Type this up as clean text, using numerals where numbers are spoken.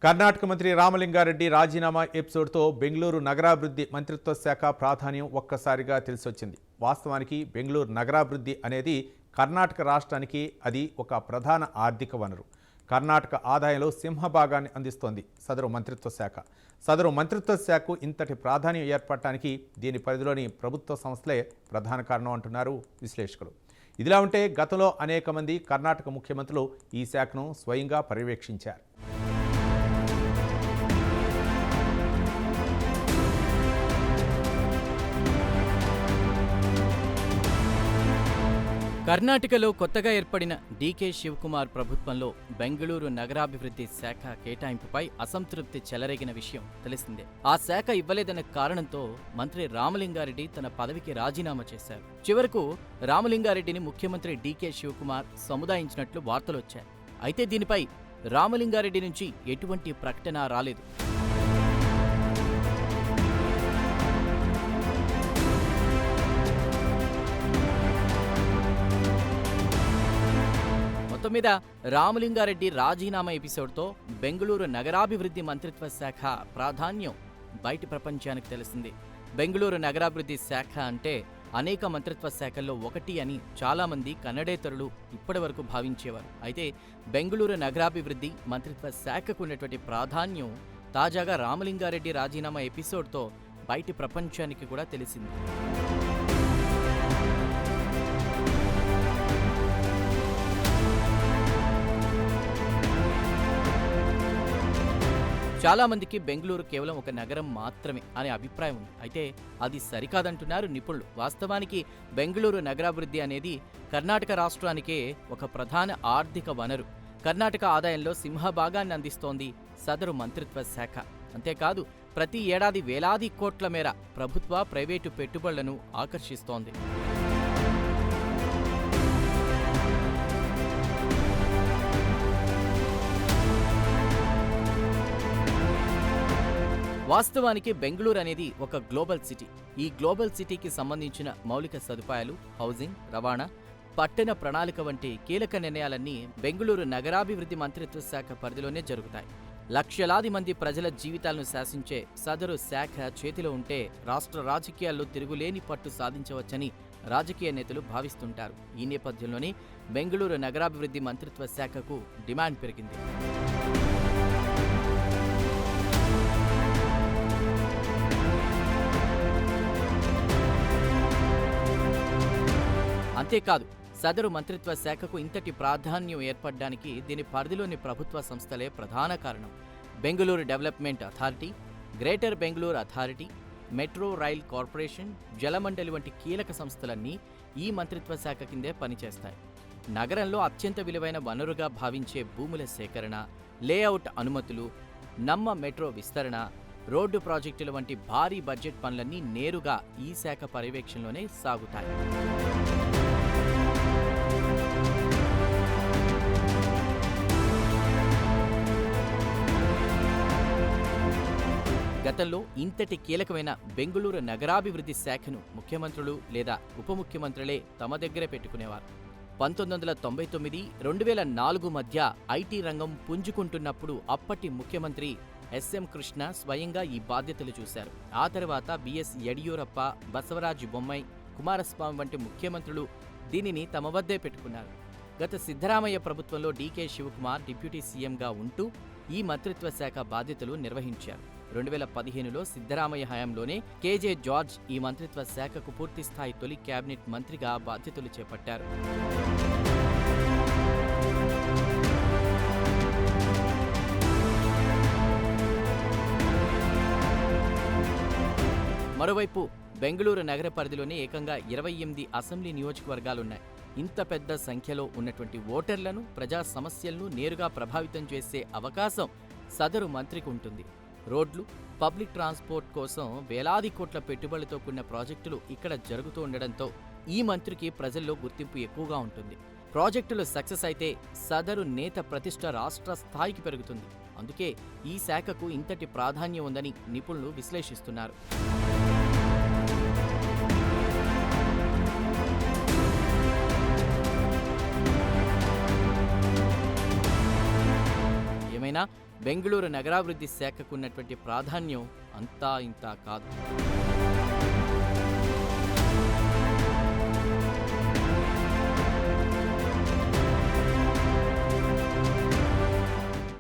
కర్ణాటక మంత్రి రామలింగారెడ్డి రాజీనామా ఎపిసోడ్తో బెంగళూరు నగరాభివృద్ధి మంత్రిత్వ శాఖ ప్రాధాన్యం ఒక్కసారిగా తెలిసొచ్చింది. వాస్తవానికి బెంగళూరు నగరాభివృద్ధి అనేది కర్ణాటక రాష్ట్రానికి అది ఒక ప్రధాన ఆర్థిక వనరు. కర్ణాటక ఆదాయంలో సింహభాగాన్ని అందిస్తోంది సదరు మంత్రిత్వ శాఖకు ఇంతటి ప్రాధాన్యం ఏర్పడటానికి దీని పరిధిలోని ప్రభుత్వ సంస్థలే ప్రధాన కారణం అంటున్నారు విశ్లేషకులు. ఇదిలా ఉంటే గతంలో అనేక మంది కర్ణాటక ముఖ్యమంత్రులు ఈ శాఖను స్వయంగా పర్యవేక్షించారు. కర్ణాటకలో కొత్తగా ఏర్పడిన డీకే శివకుమార్ ప్రభుత్వంలో బెంగళూరు నగరాభివృద్ధి శాఖ కేటాయింపుపై అసంతృప్తి చెలరేగిన విషయం తెలిసిందే. ఆ శాఖ ఇవ్వలేదన్న కారణంతో మంత్రి రామలింగారెడ్డి తన పదవికి రాజీనామా చేశారు. చివరకు రామలింగారెడ్డిని ముఖ్యమంత్రి డీకే శివకుమార్ సముదాయించినట్లు వార్తలొచ్చాయి. అయితే దీనిపై రామలింగారెడ్డి నుంచి ఎటువంటి ప్రకటన రాలేదు. మొత్తం మీద రామలింగారెడ్డి రాజీనామా ఎపిసోడ్తో బెంగళూరు నగరాభివృద్ధి మంత్రిత్వ శాఖ ప్రాధాన్యం బయటి ప్రపంచానికి తెలిసింది. బెంగళూరు నగరాభివృద్ధి శాఖ అంటే అనేక మంత్రిత్వ శాఖల్లో ఒకటి అని చాలామంది కన్నడేతరులు ఇప్పటివరకు భావించేవారు. అయితే బెంగళూరు నగరాభివృద్ధి మంత్రిత్వ శాఖకు ఉన్నటువంటి ప్రాధాన్యం తాజాగా రామలింగారెడ్డి రాజీనామా ఎపిసోడ్తో బయటి ప్రపంచానికి కూడా తెలిసింది. చాలా మందికి బెంగళూరు కేవలం ఒక నగరం మాత్రమే అనే అభిప్రాయం ఉంది. అయితే అది సరికాదంటున్నారు నిపుణులు. వాస్తవానికి బెంగళూరు నగరాభివృద్ధి అనేది కర్ణాటక రాష్ట్రానికే ఒక ప్రధాన ఆర్థిక వనరు. కర్ణాటక ఆదాయంలో సింహభాగాన్ని అందిస్తోంది సదరు మంత్రిత్వ శాఖ. అంతేకాదు ప్రతి ఏడాది వేలాది కోట్ల మేర ప్రభుత్వ, ప్రైవేటు పెట్టుబడులను ఆకర్షిస్తోంది. వాస్తవానికి బెంగళూరు అనేది ఒక గ్లోబల్ సిటీ. ఈ గ్లోబల్ సిటీకి సంబంధించిన మౌలిక సదుపాయాలు, హౌసింగ్, రవాణా, పట్టణ ప్రణాళిక వంటి కీలక నిర్ణయాలన్నీ బెంగళూరు నగరాభివృద్ధి మంత్రిత్వ శాఖ పరిధిలోనే జరుగుతాయి. లక్షలాది మంది ప్రజల జీవితాలను శాసించే సదరు శాఖ చేతిలో ఉంటే రాష్ట్ర రాజకీయాల్లో తిరుగులేని పట్టు సాధించవచ్చని రాజకీయ నేతలు భావిస్తుంటారు. ఈ నేపథ్యంలోనే బెంగళూరు నగరాభివృద్ధి మంత్రిత్వ శాఖకు డిమాండ్ పెరిగింది. అంతేకాదు సదరు మంత్రిత్వ శాఖకు ఇంతటి ప్రాధాన్యం ఏర్పడడానికి దీని పరిధిలోని ప్రభుత్వ సంస్థలే ప్రధాన కారణం. Bengaluru development authority, greater Bengaluru authority, metro rail corporation, Jalamandali వంటి కీలక సంస్థలన్నీ ఈ మంత్రిత్వ శాఖ కిందే పనిచేస్తాయి. నగరంలో అత్యంత విలువైన వనరుగా భావించే భూముల సేకరణ, లేఅవుట్ అనుమతులు, నమ్మ మెట్రో విస్తరణ, రోడ్డు ప్రాజెక్టుల వంటి భారీ బడ్జెట్ పనులన్నీ నేరుగా ఈ శాఖ పర్యవేక్షణలోనే సాగుతాయి. గతంలో ఇంతటి కీలకమైన బెంగళూరు నగరాభివృద్ధి శాఖను ముఖ్యమంత్రులు లేదా ఉప ముఖ్యమంత్రులే తమ దగ్గరే పెట్టుకునేవారు. 1999-2004 మధ్య ఐటీ రంగం పుంజుకుంటున్నప్పుడు అప్పటి ముఖ్యమంత్రి ఎస్ఎం కృష్ణ స్వయంగా ఈ బాధ్యతలు చూశారు. ఆ తర్వాత బిఎస్ యడియూరప్ప, బసవరాజు బొమ్మాయి, కుమారస్వామి వంటి ముఖ్యమంత్రులు దీనిని తమ వద్దే పెట్టుకున్నారు. గత సిద్ధరామయ్య ప్రభుత్వంలో డీకే శివకుమార్ డిప్యూటీ సీఎంగా ఉంటూ ఈ మంత్రిత్వ శాఖ బాధ్యతలు నిర్వహించారు. 2015లో సిద్ధరామయ్య హయాంలోనే కేజే జార్జ్ ఈ మంత్రిత్వ శాఖకు పూర్తిస్థాయి తొలి కేబినెట్ మంత్రిగా బాధ్యతలు చేపట్టారు. మరోవైపు బెంగళూరు నగర పరిధిలోనే ఏకంగా 28 అసెంబ్లీ నియోజకవర్గాలున్నాయి. ఇంత పెద్ద సంఖ్యలో ఉన్నటువంటి ఓటర్లను, ప్రజా సమస్యలను నేరుగా ప్రభావితం చేసే అవకాశం సదరు మంత్రికి ఉంటుంది. రోడ్లు, పబ్లిక్ ట్రాన్స్పోర్ట్ కోసం వేలాది కోట్ల పెట్టుబడులతో కూడిన ప్రాజెక్టులు ఇక్కడ జరుగుతూ ఉండడంతో ఈ మంత్రికి ప్రజల్లో గుర్తింపు ఎక్కువగా ఉంటుంది. ప్రాజెక్టులు సక్సెస్ అయితే సదరు నేత ప్రతిష్ట రాష్ట్ర స్థాయికి పెరుగుతుంది. అందుకే ఈ శాఖకు ఇంతటి ప్రాధాన్యం ఉందని నిపుణులు విశ్లేషిస్తున్నారు. ఏమైనా బెంగళూరు నగరాభివృద్ధి శాఖకు ఉన్నటువంటి ప్రాధాన్యం అంతా ఇంతా కాదు.